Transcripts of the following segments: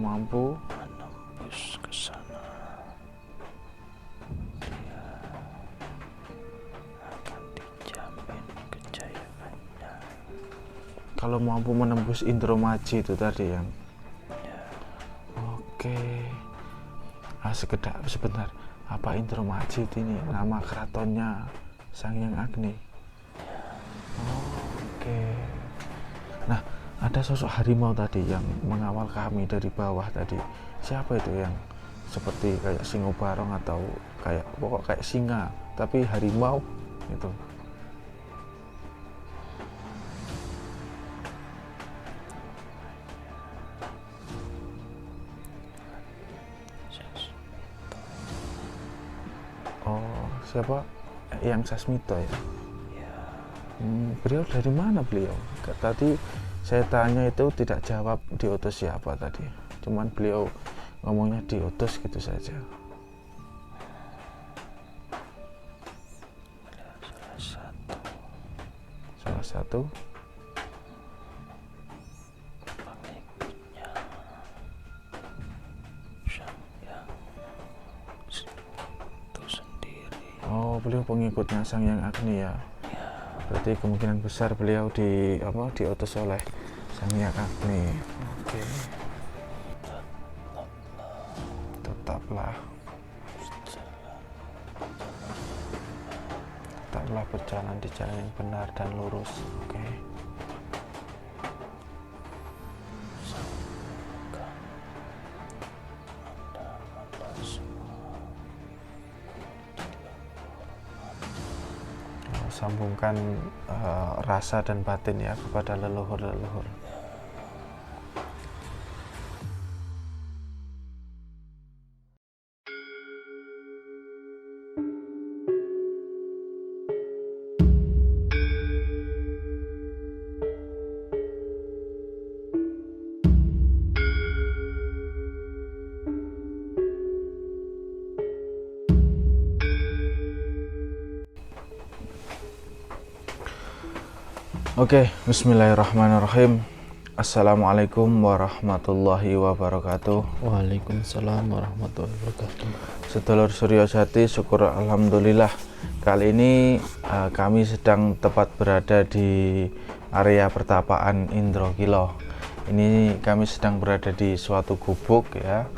mampu menembus ke sana, dia akan dijamin kejayaannya. Kalau mampu menembus Indramaji itu tadi yang Ya, oke. Sebentar, apa Indramaji ini nama keratonnya Sang Hyang Agni? Oke. Nah, ada sosok harimau tadi yang mengawal kami dari bawah tadi. Siapa itu yang seperti kayak Singobarong atau kayak singa tapi harimau itu? Oh, siapa? Yang Sasmito ya? ya, Beliau dari mana beliau? Tadi saya tanya itu tidak jawab diutus siapa tadi. Cuman beliau ngomongnya diutus gitu saja. Salah satu pengikutnya Sang Hyang itu sendiri. Oh, beliau pengikutnya Sang Hyang Agni ya. Ya, Berarti kemungkinan besar beliau diutus oleh Sang Hyang Agni. Oke. Tetaplah berjalan di jalan yang benar dan lurus. Oke. Sambungkan rasa dan batin ya kepada leluhur-leluhur. Oke, bismillahirrahmanirrahim. Assalamualaikum warahmatullahi wabarakatuh. Waalaikumsalam warahmatullahi wabarakatuh. Sedulur Suryosati, syukur alhamdulillah. Kali ini kami sedang tepat berada di area pertapaan Indrokilo. Ini kami sedang berada di suatu gubuk ya.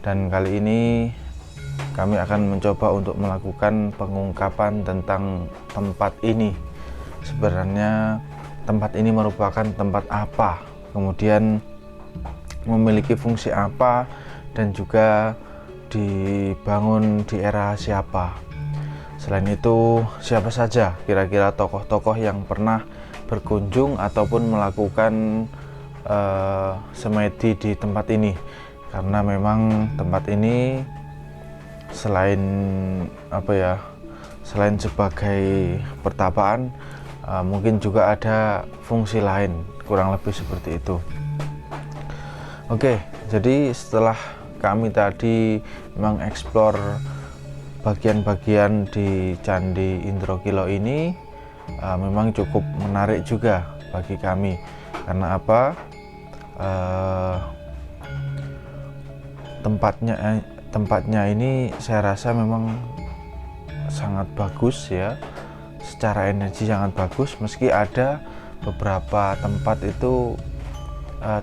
Dan kali ini kami akan mencoba untuk melakukan pengungkapan tentang tempat ini. Sebenarnya tempat ini merupakan tempat apa, kemudian memiliki fungsi apa, dan juga dibangun di era siapa. Selain itu, siapa saja kira-kira tokoh-tokoh yang pernah berkunjung ataupun melakukan semedi di tempat ini. Karena memang tempat ini selain selain sebagai pertapaan, mungkin juga ada fungsi lain, kurang lebih seperti itu. Oke, jadi setelah kami tadi mengeksplor bagian-bagian di Candi Indrokilo ini, memang cukup menarik juga bagi kami. Karena apa? Tempatnya ini saya rasa memang sangat bagus ya. Secara energi sangat bagus, meski ada beberapa tempat itu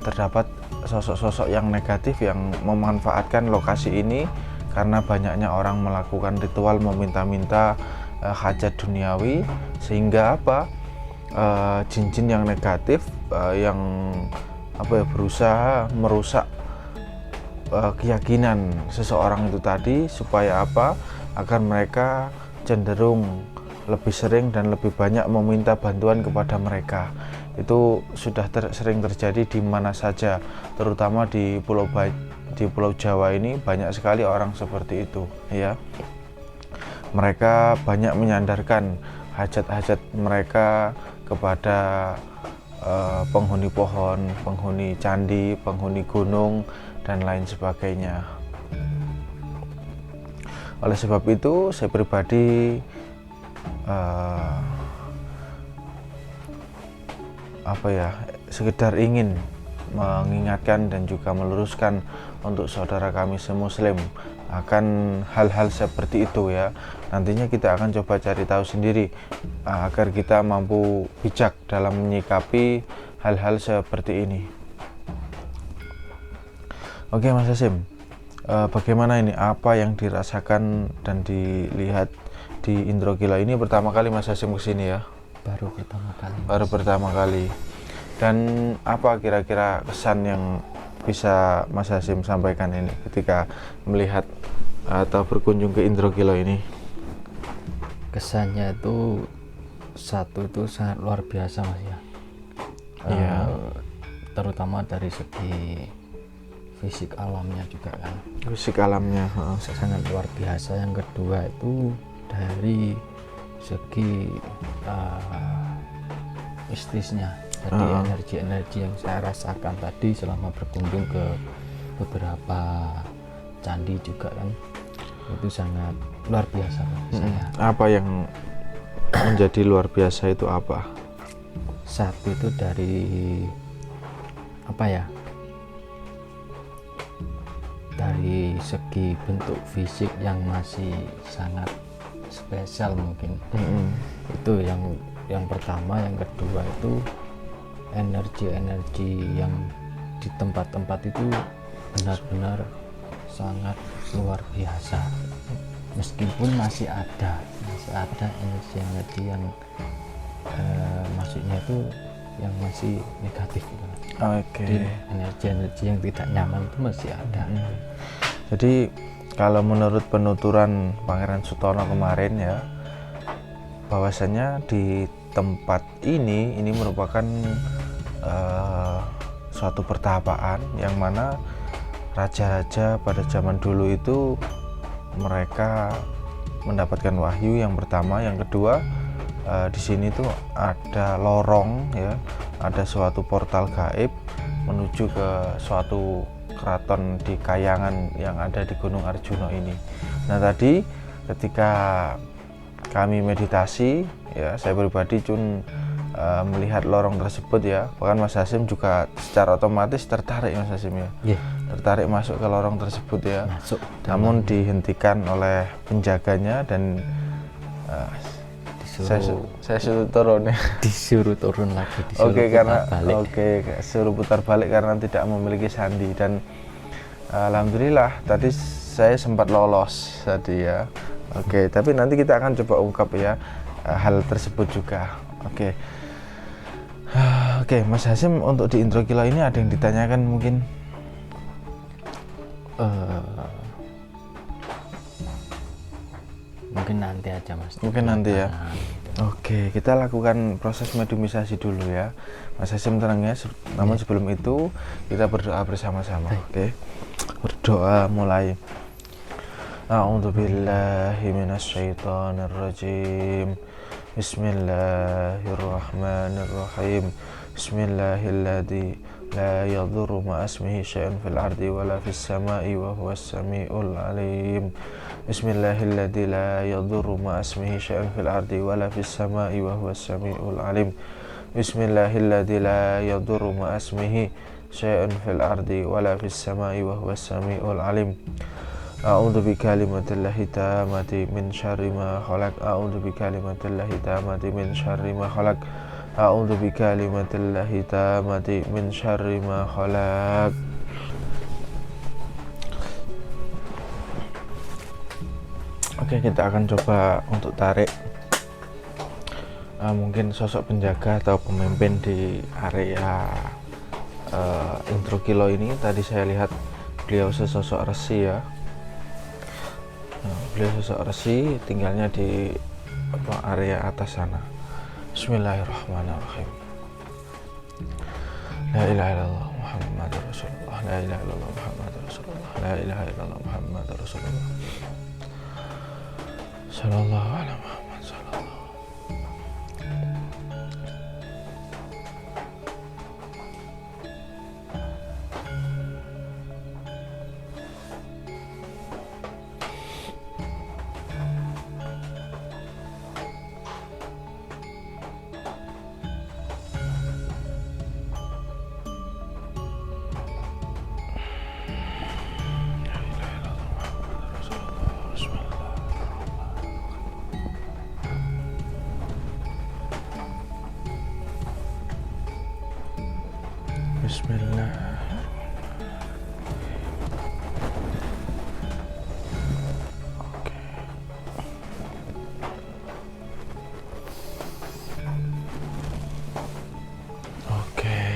terdapat sosok-sosok yang negatif yang memanfaatkan lokasi ini karena banyaknya orang melakukan ritual meminta-minta hajat duniawi, sehingga jin-jin yang negatif yang berusaha merusak keyakinan seseorang itu tadi supaya agar mereka cenderung lebih sering dan lebih banyak meminta bantuan kepada mereka. Itu sudah sering terjadi di mana saja, terutama di Pulau Jawa ini banyak sekali orang seperti itu ya. Mereka banyak menyandarkan hajat-hajat mereka kepada penghuni pohon, penghuni candi, penghuni gunung, dan lain sebagainya. Oleh sebab itu, saya pribadi sekedar ingin mengingatkan dan juga meluruskan untuk saudara kami semuslim akan hal-hal seperti itu ya. Nantinya kita akan coba cari tahu sendiri agar kita mampu bijak dalam menyikapi hal-hal seperti ini. Oke Mas Hasim, bagaimana ini, apa yang dirasakan dan dilihat di Indrokilo ini? Pertama kali Mas Hasim kesini ya? Baru pertama kali. Baru pertama kali. Dan apa kira-kira kesan yang bisa Mas Hasim sampaikan ini ketika melihat atau berkunjung ke Indrokilo ini? Kesannya itu satu itu sangat luar biasa Mas ya. Iya. Terutama dari segi fisik alamnya juga kan. Fisik alamnya Sangat luar biasa. Yang kedua itu dari segi mistisnya. Jadi energi-energi yang saya rasakan tadi selama berkunjung ke beberapa candi juga kan, itu sangat luar biasa bagi saya. Apa yang menjadi luar biasa itu apa? Satu itu dari apa ya, dari segi bentuk fisik yang masih sangat spesial mungkin. Itu yang pertama. Yang kedua itu energi-energi yang di tempat-tempat itu benar-benar sangat luar biasa. Meskipun masih ada energi-energi yang maksudnya itu yang masih negatif gitu. Jadi energi-energi yang tidak nyaman itu masih ada. Jadi kalau menurut penuturan Pangeran Sutono kemarin ya, bahwasanya di tempat ini merupakan suatu pertapaan yang mana raja-raja pada zaman dulu itu mereka mendapatkan wahyu yang pertama. Yang kedua, di sini tuh ada lorong ya, ada suatu portal gaib menuju ke suatu keraton di Kayangan yang ada di Gunung Arjuna ini. Nah tadi ketika kami meditasi ya, saya pribadi melihat lorong tersebut ya, bahkan Mas Hasim juga secara otomatis tertarik Mas Hasim ya. Tertarik masuk ke lorong tersebut ya. Namun dihentikan oleh penjaganya dan saya suruh turun ya. Disuruh turun lagi, suruh putar balik karena tidak memiliki sandi. Dan alhamdulillah tadi saya sempat lolos tadi ya. Tapi nanti kita akan coba ungkap ya hal tersebut juga. Mas Hasim, untuk di Indrokilo ini ada yang ditanyakan mungkin? Mungkin nanti aja Mas. Mungkin nanti ya. Kita lakukan proses mediumisasi dulu ya. Mas Hasim tenang ya. Namun sebelum itu kita berdoa bersama-sama. Berdoa mulai. A'udzubillahi minasyaitonirrajim. Bismillahirrahmanirrahim. Bismillahilladzi la yadurru ma'asmihi syai'un fil ardi wala fis sama'i wa huwas sami'ul alim. Bismillahilladzi la yadurru ma'asmihi syai'un fil ardi wala fis sama'i wa huwas sami'ul alim. Bismillahilladzi la yadurru ma'asmihi syai'un fil ardi wala fis sama'i wa huwas sami'ul alim. A'udzu bikalimatillahi tammati min syarri ma khalaq. A'udzu bikalimatillahi tammati min syarri ma khalaq. A'udzu bikalimatillahi tammati min syarri ma khalaq. Kita akan coba untuk tarik mungkin sosok penjaga atau pemimpin di area Indrokilo ini. Tadi saya lihat beliau sesosok resi ya. Beliau sosok resi, tinggalnya di area atas sana. Bismillahirrahmanirrahim. La ilaha illallah Muhammadur Rasulullah. La ilaha illallah Muhammadur Rasulullah. La ilaha illallah Muhammadur Rasulullah. Sallallahu alaihi Muhammad sallallahu. Bismillah. Oke.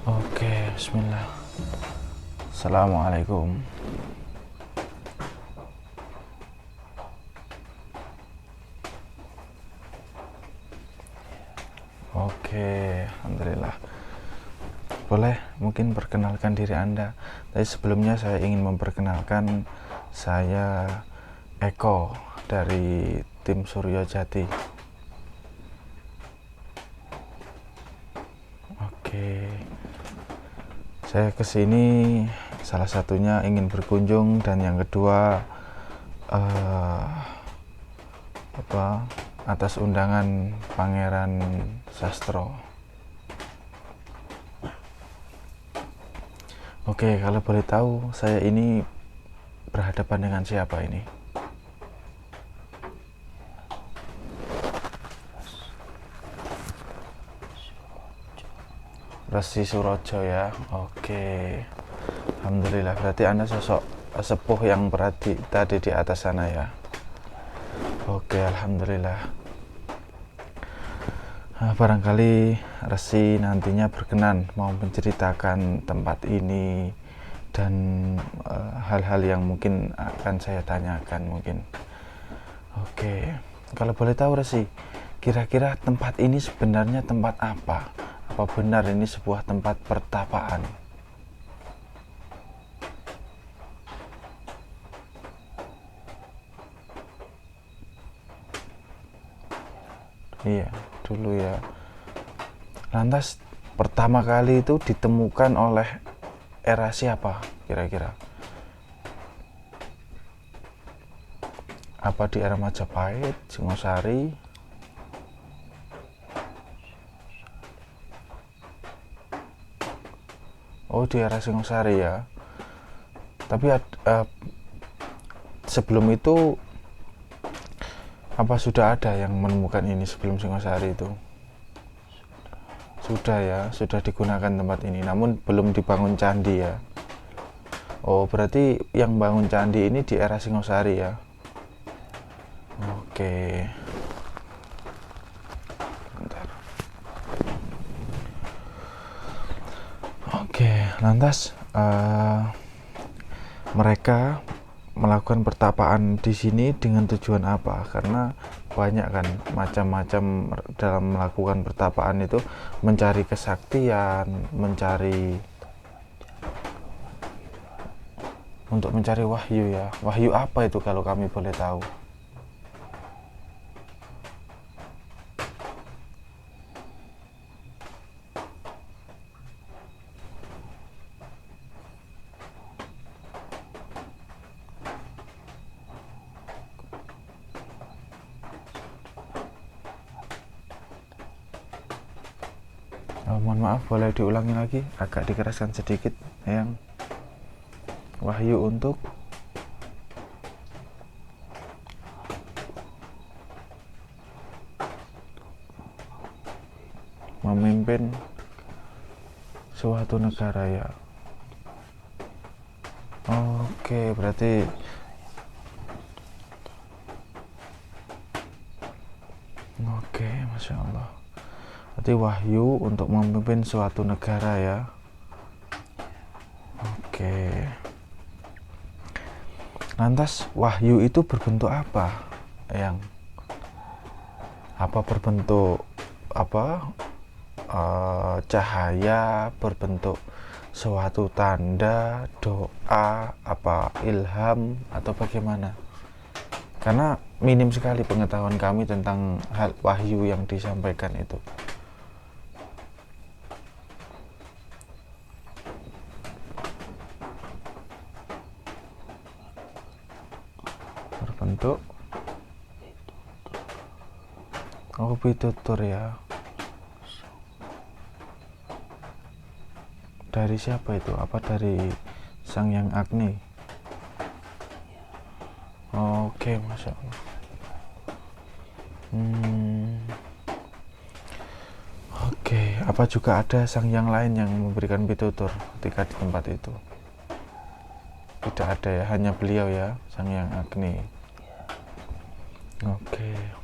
Oke, bismillah. Assalamualaikum. Oke, alhamdulillah. Boleh mungkin perkenalkan diri Anda. Tapi sebelumnya saya ingin memperkenalkan, saya Eko dari tim Suryo Jati. Oke. Saya kesini salah satunya ingin berkunjung, dan yang kedua atas undangan Pangeran Sastro. Oke, kalau boleh tahu saya ini berhadapan dengan siapa ini? Resi Surojo ya. Oke. Alhamdulillah, berarti Anda sosok sepuh yang tadi di atas sana ya. Oke, alhamdulillah. Barangkali Resi nantinya berkenan mau menceritakan tempat ini dan hal-hal yang mungkin akan saya tanyakan mungkin. Oke. Kalau boleh tahu Resi, kira-kira tempat ini sebenarnya tempat apa? Apa benar ini sebuah tempat pertapaan? Iya, dulu ya. Lantas pertama kali itu ditemukan oleh era siapa kira-kira? Apa di era Majapahit, Singosari? Oh, di era Singosari ya. Tapi sebelum itu apa sudah ada yang menemukan ini sebelum Singosari itu? Sudah ya, sudah digunakan tempat ini, namun belum dibangun candi ya. Oh, berarti yang bangun candi ini di era Singosari ya. Oke. Bentar. Oke, lantas mereka melakukan pertapaan di sini dengan tujuan apa? Karena banyak kan macam-macam dalam melakukan pertapaan itu, mencari kesaktian, untuk mencari wahyu ya. Wahyu apa itu kalau kami boleh tahu? Mohon maaf, boleh diulangi lagi, agak dikeraskan sedikit yang wahyu untuk memimpin suatu negara ya. Oke, berarti oke, Masya Allah. Berarti wahyu untuk memimpin suatu negara ya. Oke. Lantas wahyu itu berbentuk apa? Apa berbentuk cahaya, berbentuk suatu tanda, doa, apa ilham, atau bagaimana? karena minim sekali pengetahuan kami tentang hal wahyu yang disampaikan itu. Berbentuk pitutur ya. Dari siapa itu? Apa dari Sang Hyang Agni? Oke, Masya Allah. Oke, apa juga ada sang yang lain yang memberikan pitutur ketika di tempat itu? Tidak ada ya, hanya beliau ya, Sang Hyang Agni. Oke.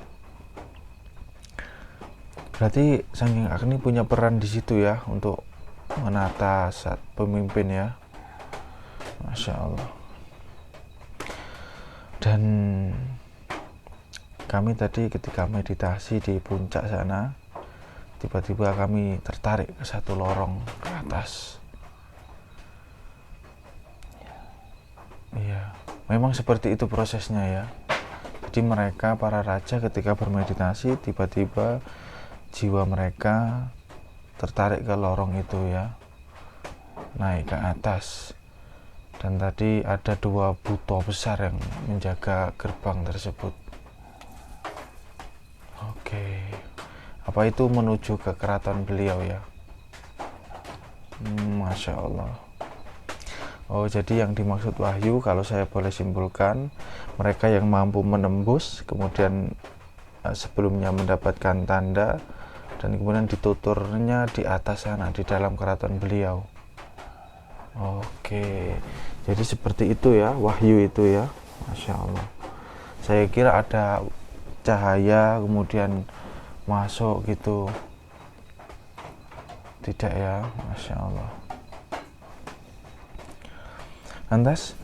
Berarti Sang Hyang Agni punya peran di situ ya untuk menata saat pemimpin ya. Masya Allah. Dan kami tadi ketika meditasi di puncak sana, tiba-tiba kami tertarik ke satu lorong ke atas. Iya, memang seperti itu prosesnya ya. Jadi mereka, para raja ketika bermeditasi, tiba-tiba jiwa mereka tertarik ke lorong itu ya, naik ke atas. Dan tadi ada 2 buto besar yang menjaga gerbang tersebut. Oke, apa itu menuju ke keraton beliau ya? Masya Allah. Oh, jadi yang dimaksud wahyu, kalau saya boleh simpulkan, mereka yang mampu menembus, kemudian sebelumnya mendapatkan tanda, dan kemudian dituturnya di atas sana, di dalam keraton beliau. Oke, jadi seperti itu ya, wahyu itu ya. Masya Allah. Saya kira ada cahaya kemudian masuk gitu. Tidak ya, Masya Allah. Lantas,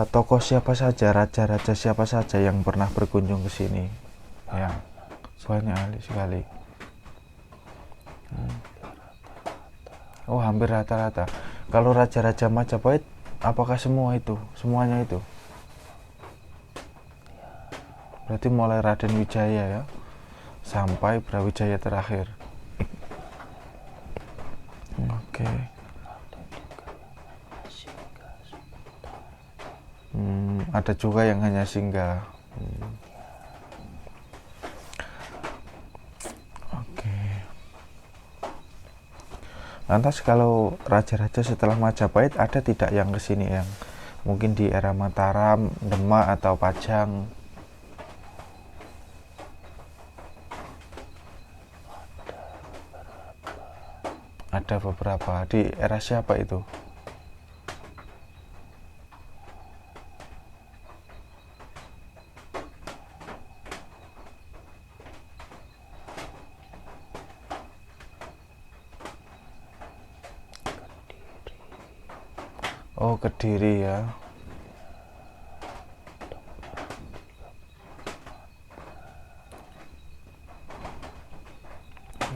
tokoh siapa saja, raja-raja siapa saja yang pernah berkunjung ke sini? Ya, banyak sekali. Oh, hampir rata-rata. Kalau raja-raja Majapahit, apakah semuanya itu? Berarti mulai Raden Wijaya ya, sampai Brawijaya terakhir. Oke. Ada juga yang hanya singgah. Lantas kalau raja-raja setelah Majapahit ada tidak yang kesini yang mungkin di era Mataram, Demak atau Pajang? Ada beberapa. Di era siapa itu? Oh, Kediri ya.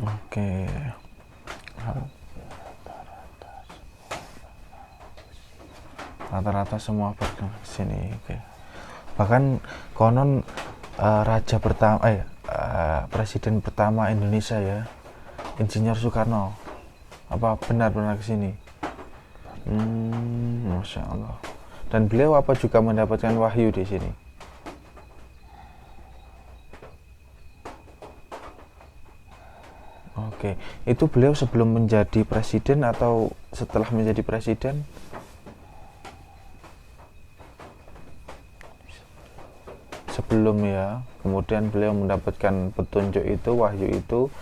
Oke. Rata-rata semua pergi ke sini. Oke. Bahkan konon raja pertama presiden pertama Indonesia ya, Insinyur Soekarno. Apa benar-benar ke sini? Masya Allah. Dan beliau apa juga mendapatkan wahyu di sini? Oke, itu beliau sebelum menjadi presiden atau setelah menjadi presiden? Sebelum ya. Kemudian beliau mendapatkan petunjuk itu, wahyu itu,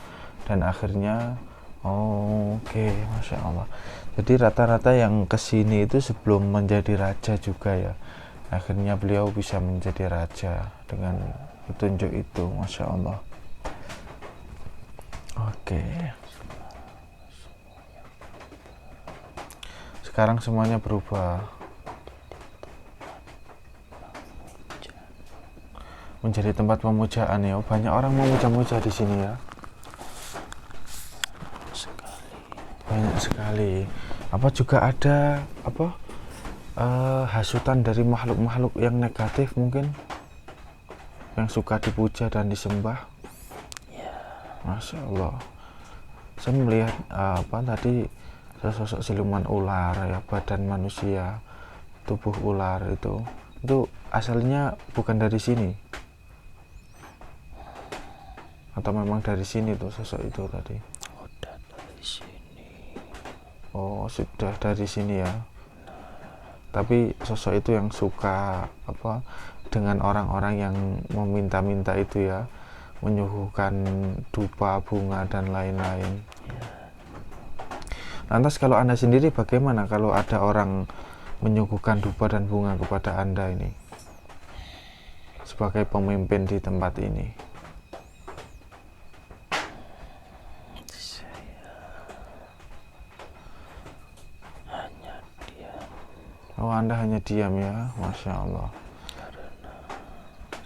dan akhirnya oke, Masya Allah. Jadi rata-rata yang kesini itu sebelum menjadi raja juga ya. Akhirnya beliau bisa menjadi raja dengan petunjuk itu, Masya Allah. Oke. Sekarang semuanya berubah menjadi tempat pemujaan ya. Banyak orang memuja-muja di sini ya. Banyak sekali. Apa juga ada hasutan dari makhluk-makhluk yang negatif mungkin? yang suka dipuja dan disembah. Ya, Masya Allah. Saya melihat tadi sosok siluman ular ya, badan manusia, tubuh ular itu asalnya bukan dari sini, atau memang dari sini tuh sosok itu tadi? udah dari sini. Oh, sudah dari sini ya. Tapi sosok itu yang suka dengan orang-orang yang meminta-minta itu ya, menyuguhkan dupa, bunga dan lain-lain. Lantas kalau Anda sendiri bagaimana kalau ada orang menyuguhkan dupa dan bunga kepada Anda ini sebagai pemimpin di tempat ini? Saya hanya diam, Oh, Anda hanya diam ya, Masya Allah. karena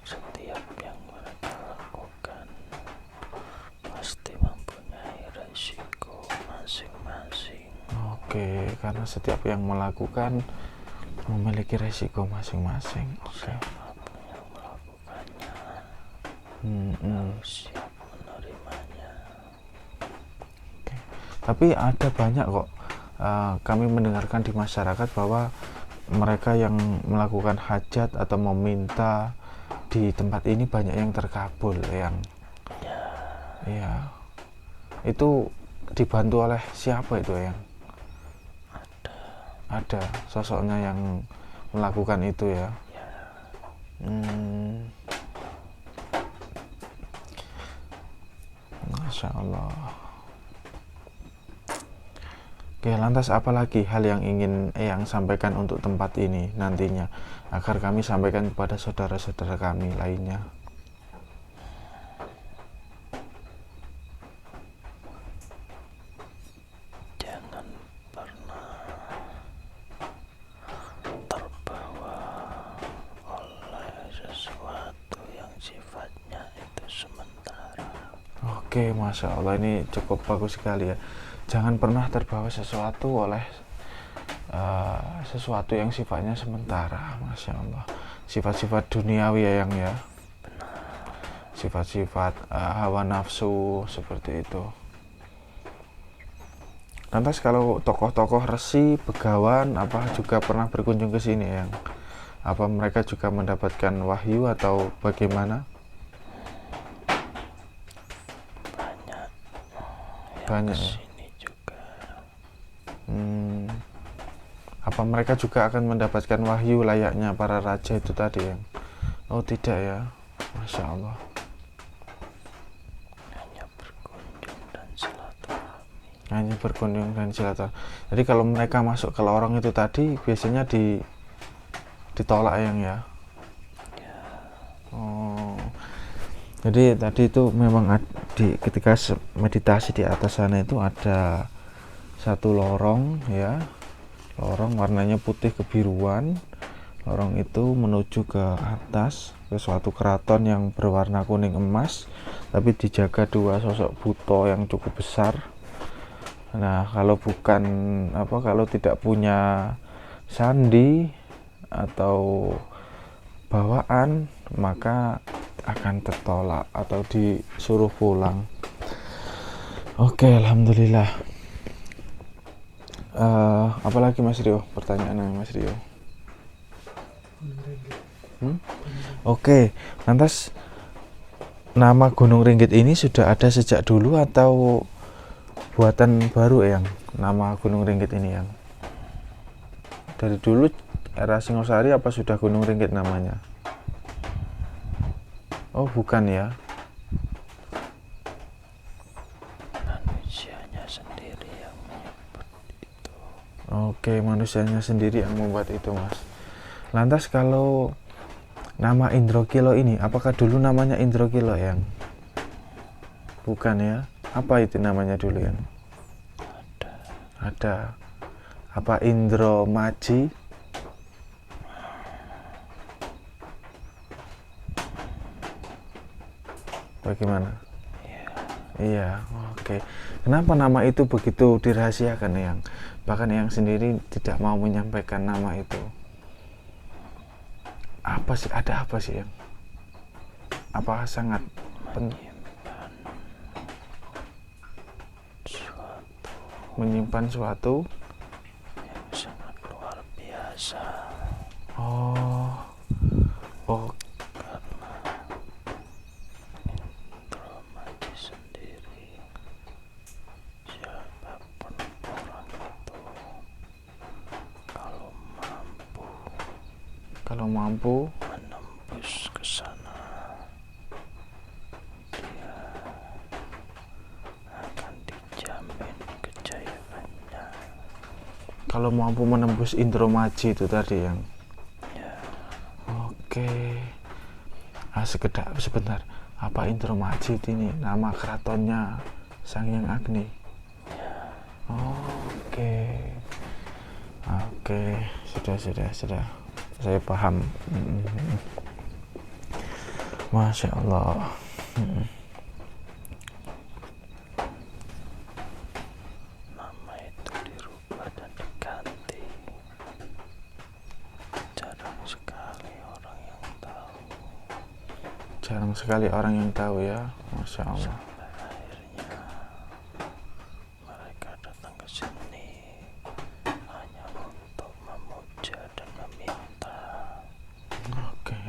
setiap yang mereka lakukan pasti mempunyai resiko masing-masing. Oke, karena setiap yang melakukan memiliki resiko masing-masing. Oke. Siapapun yang melakukannya Hmm. harus siap menerimanya. Oke. Tapi ada banyak kok, kami mendengarkan di masyarakat bahwa mereka yang melakukan hajat atau meminta di tempat ini banyak yang terkabul, yang ya itu dibantu oleh siapa itu, yang ada sosoknya yang melakukan itu ya? Masya Allah. Oke, lantas apa lagi hal yang ingin Eyang sampaikan untuk tempat ini nantinya, agar kami sampaikan kepada saudara-saudara kami lainnya? Jangan pernah terbawa oleh sesuatu yang sifatnya itu sementara. Oke, Masya Allah, ini cukup bagus sekali ya. Jangan pernah terbawa sesuatu oleh sesuatu yang sifatnya sementara. Masya Allah. Sifat-sifat duniawi ya, yang ya, sifat-sifat hawa nafsu seperti itu. Lantas kalau tokoh-tokoh resi, begawan juga pernah berkunjung ke sini, yang apa mereka juga mendapatkan wahyu atau bagaimana? Banyak ya. Sini juga Apa mereka juga akan mendapatkan wahyu layaknya para raja itu tadi, yang? Oh, tidak ya. Masya Allah. hanya berkunjung dan silaturahmi. Hanya berkunjung dan silaturahmi. Jadi kalau mereka masuk ke lorong itu tadi biasanya ditolak, yang ya? Oh, jadi tadi itu memang ketika meditasi di atas sana itu ada satu lorong ya, lorong warnanya putih kebiruan. Lorong itu menuju ke atas, ke suatu keraton yang berwarna kuning emas, tapi dijaga dua sosok Buto yang cukup besar. Nah, kalau tidak punya sandi atau bawaan, maka akan tertolak atau disuruh pulang. Oke, alhamdulillah. Apalagi Mas Rio? Pertanyaannya Mas Rio. Oke, lantas nama Gunung Ringgit ini sudah ada sejak dulu atau buatan baru, yang nama Gunung Ringgit ini, yang dari dulu era Singosari apa sudah Gunung Ringgit namanya? Oh, bukan ya. Manusianya sendiri yang menyebut itu. Oke, manusianya sendiri yang membuat itu, Mas. Lantas kalau nama Indrokilo ini, apakah dulu namanya Indrokilo, yang? Bukan ya. Apa itu namanya dulu, yang? Ada. Apa Indromaji? Bagaimana? Iya, oke. Kenapa nama itu begitu dirahasiakan, yang? Bahkan yang sendiri tidak mau menyampaikan nama itu. Apa sih? Ada apa sih, yang? Apakah sangat menyimpan suatu yang sangat luar biasa. oh Karena Indro Maji sendiri, siapapun orang itu, kalau mampu menembus ke sana, dia akan dijamin kejayaannya. kalau mampu menembus Indro Maji itu tadi yang Ya, oke. Sebentar, apa Indro Maji ini nama keratonnya Sang Hyang Agni? Oke, sudah saya paham. Masya Allah. nama itu dirubah dan diganti. Jarang sekali orang yang tahu ya, Masya Allah. Sampai akhirnya mereka datang ke sini hanya untuk memuja dan meminta Oke.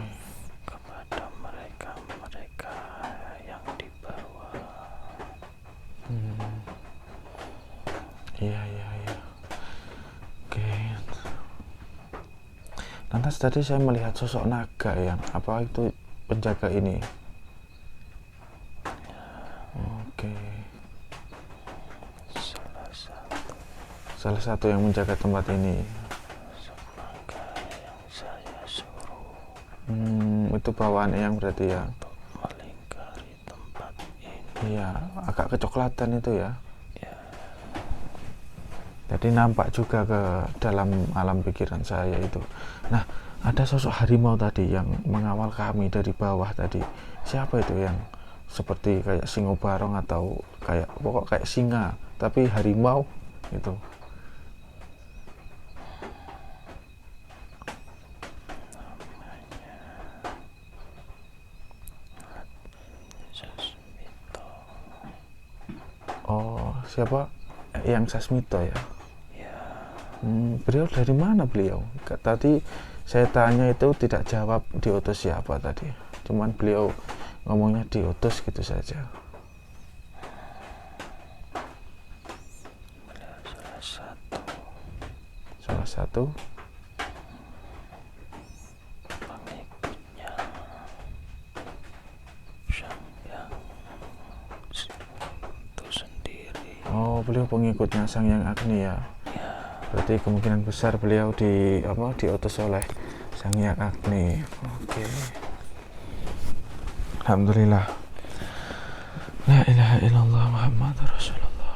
kepada mereka yang di bawah. Iya. Oke. Lantas tadi saya melihat sosok naga yang apa itu penjaga ini. Oke. Salah satu yang menjaga tempat ini. Naga yang saya suruh Itu bawaan yang berarti ya. untuk melingkari tempat ini. Iya, agak kecoklatan itu ya. Ya, Jadi nampak juga ke dalam alam pikiran saya itu. Nah, ada sosok harimau tadi yang mengawal kami dari bawah tadi. Siapa itu yang seperti kayak singobarong atau kayak singa, tapi harimau itu? Sasmito. Oh, siapa? Yang Sasmito ya? Ya, Beliau dari mana beliau? Tadi saya tanya itu tidak jawab diutus siapa tadi. Cuman beliau ngomongnya diutus gitu saja. beliau Salah satu pengikutnya Sang Hyang itu sendiri. Oh, beliau pengikutnya Sang Hyang Agni ya. Ya, Berarti kemungkinan besar beliau diutus oleh Sang Hyang Agni. Oke. Alhamdulillah. La ilaha illallah Muhammad Rasulullah.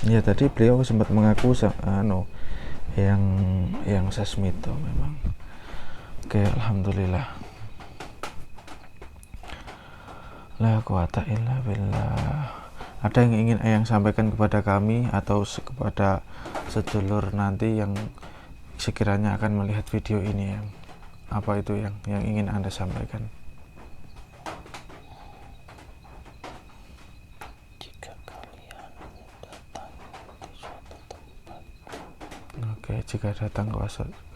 Ya tadi beliau sempat mengaku yang Sasmito memang. Oke, alhamdulillah. La quwata illa billah. Ada yang ingin Eyang sampaikan kepada kami atau kepada sedulur nanti yang sekiranya akan melihat video ini, yang apa itu yang ingin Anda sampaikan? jika kalian datang di suatu tempat, Oke, jika datang ke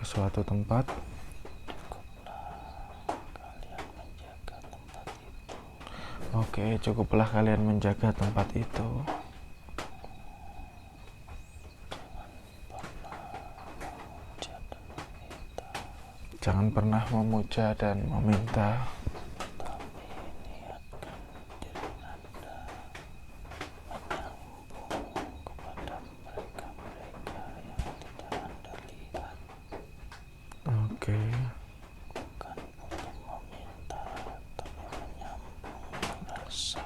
suatu tempat, cukuplah kalian menjaga tempat itu. oke, cukuplah kalian menjaga tempat itu. Jangan pernah memuja dan meminta, Tapi niatkan diri Anda menyambung kepada mereka-mereka yang tidak Anda lihat, oke. bukan untuk meminta, tapi menyambung rasa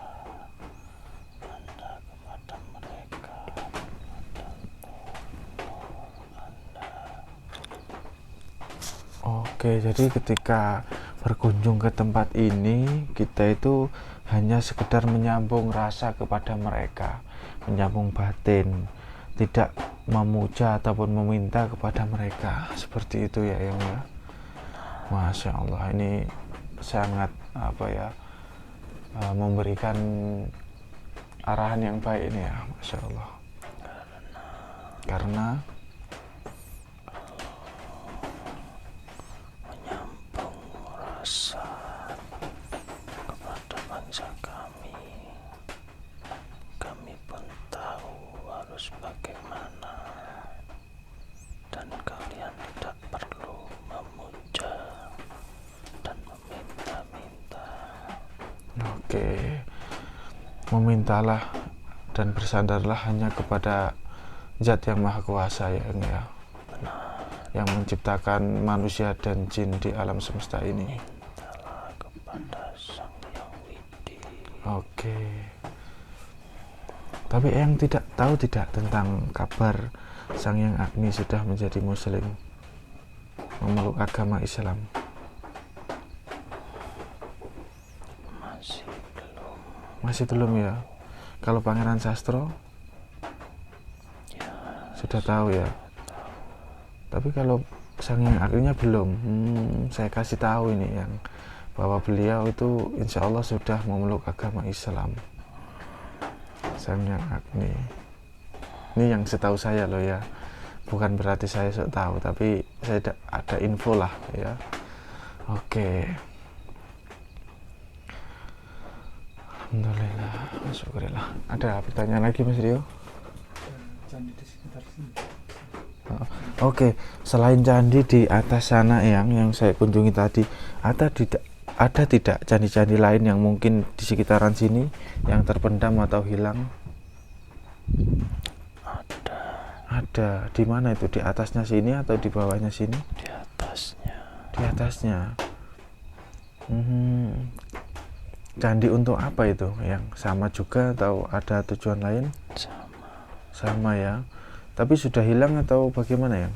Anda kepada mereka dan nur Anda. Oke, jadi ketika berkunjung ke tempat ini, kita itu hanya sekedar menyambung rasa kepada mereka, menyambung batin, tidak memuja ataupun meminta kepada mereka. Seperti itu ya, Yang ya. Masya Allah, ini sangat memberikan arahan yang baik ini ya, Masya Allah. Karena menyambung rasa kepada bangsa kami pun tahu harus bagaimana, dan kalian tidak perlu memuja dan meminta-minta. oke, memintalah dan bersandarlah hanya kepada Zat yang Maha Kuasa ya, yang menciptakan manusia dan jin di alam semesta ini. Mintalah kepada Sang Yang Widi. Oke. Tapi yang tidak tahu tidak tentang kabar Sang Yang Agni sudah menjadi muslim, memeluk agama Islam. Masih belum ya. Kalau Pangeran Sastro sudah tahu ya. Tapi kalau Sang Yang Agninya belum. Saya kasih tahu ini yang bahwa beliau itu insya Allah sudah memeluk agama Islam. Sang Yang Agni. Ini yang setahu saya loh ya. Bukan berarti saya sok tahu, tapi saya ada info lah ya. Oke. Alhamdulillah, syukurillah. Ada pertanyaan lagi Mas Rio? Candi di sekitar sini. Oke, selain candi di atas sana yang saya kunjungi tadi, ada tidak candi-candi lain yang mungkin di sekitaran sini yang terpendam atau hilang? Ada. Di mana itu? Di atasnya sini atau di bawahnya sini? Di atasnya. Di atasnya. Candi untuk apa itu? Yang sama juga atau ada tujuan lain? Sama ya. Tapi sudah hilang atau bagaimana ya?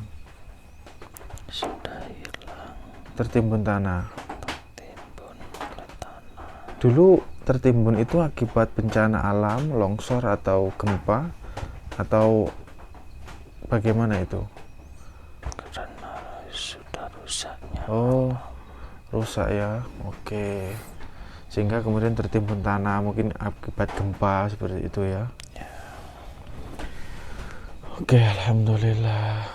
Sudah hilang. Tertimbun tanah. Tertimbun oleh tanah. Dulu tertimbun itu akibat bencana alam, longsor atau gempa, atau bagaimana itu? Karena sudah rusaknya. Oh, rusak ya. Oke. Sehingga kemudian tertimbun tanah, mungkin akibat gempa seperti itu ya. Oke, alhamdulillah.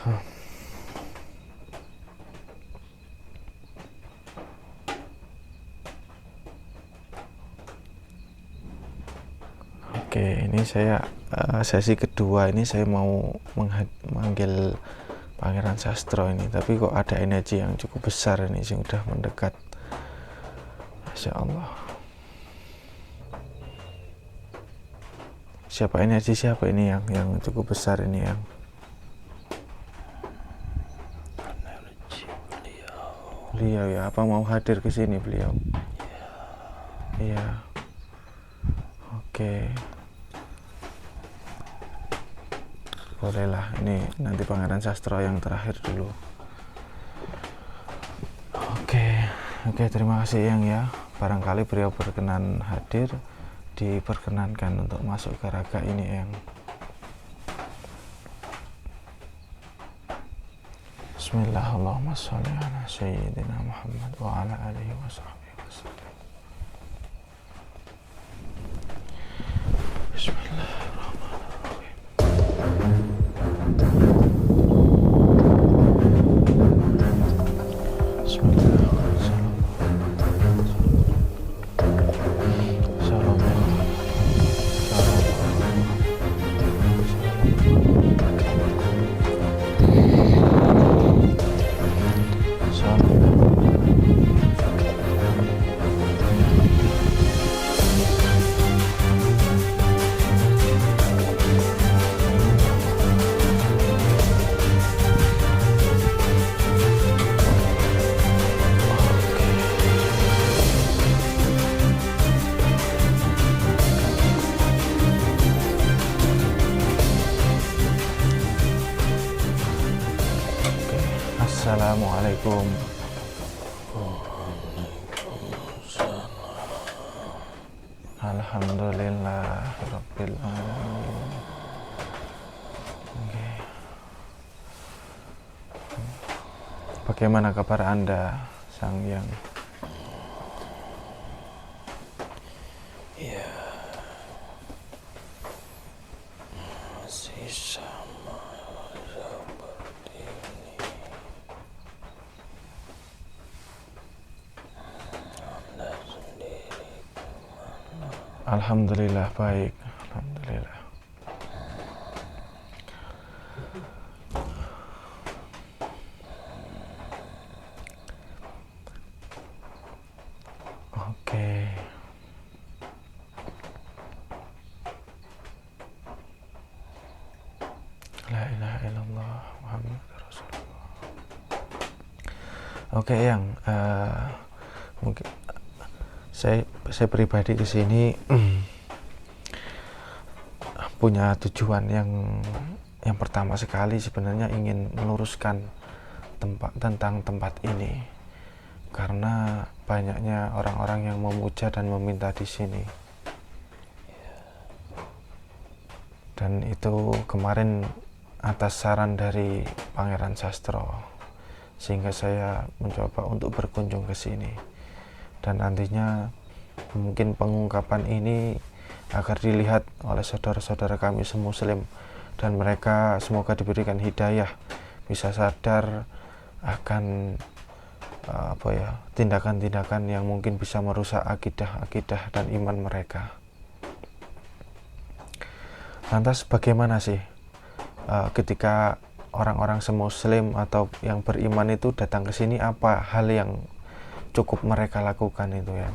Oke, ini saya sesi kedua ini saya mau manggil Pangeran Sastro ini, tapi kok ada energi yang cukup besar ini yang sudah mendekat. Masya Allah. Energi siapa ini yang cukup besar ini yang? Energi beliau. Beliau ya, apa mau hadir ke sini beliau? Iya. Oke. Bolehlah, ini nanti Pangeran Sastro yang terakhir dulu. Oke, terima kasih yang ya. Barangkali beliau berkenan hadir, diperkenankan untuk masuk ke raga ini yang. Bismillah, Allahumma sholli ala Sayyidina Muhammad wa ala alihi wa sahbihi wa sallam. Bismillahirrahmanirrahim. Assalamualaikum. Alhamdulillah Rabbil Alamin. Oke. Bagaimana kabar Anda, Sang Yang? Alhamdulillah baik. Alhamdulillah. Oke. La ilaha illallah Muhammadur Rasulullah. Oke, yang mungkin saya pribadi ke sini punya tujuan yang pertama sekali, sebenarnya ingin meluruskan tentang tempat ini, karena banyaknya orang-orang yang memuja dan meminta di sini. Dan itu kemarin atas saran dari Pangeran Sastro, sehingga saya mencoba untuk berkunjung ke sini. Dan nantinya mungkin pengungkapan ini agar dilihat oleh saudara-saudara kami semuslim, dan mereka semoga diberikan hidayah, bisa sadar akan tindakan-tindakan yang mungkin bisa merusak akidah dan iman mereka. Lantas bagaimana sih ketika orang-orang semuslim atau yang beriman itu datang ke sini, apa hal yang cukup mereka lakukan itu ya?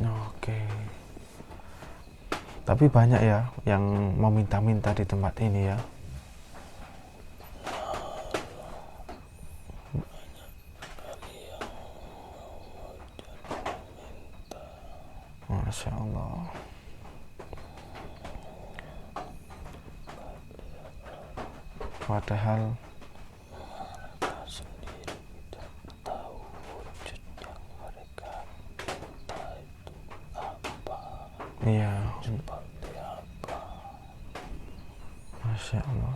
Oke. Tapi banyak ya yang meminta-minta di tempat ini ya. Masya Allah. Padahal sendiri tidak tahu wujud yang mereka minta itu apa, iya, seperti apa. Masya Allah.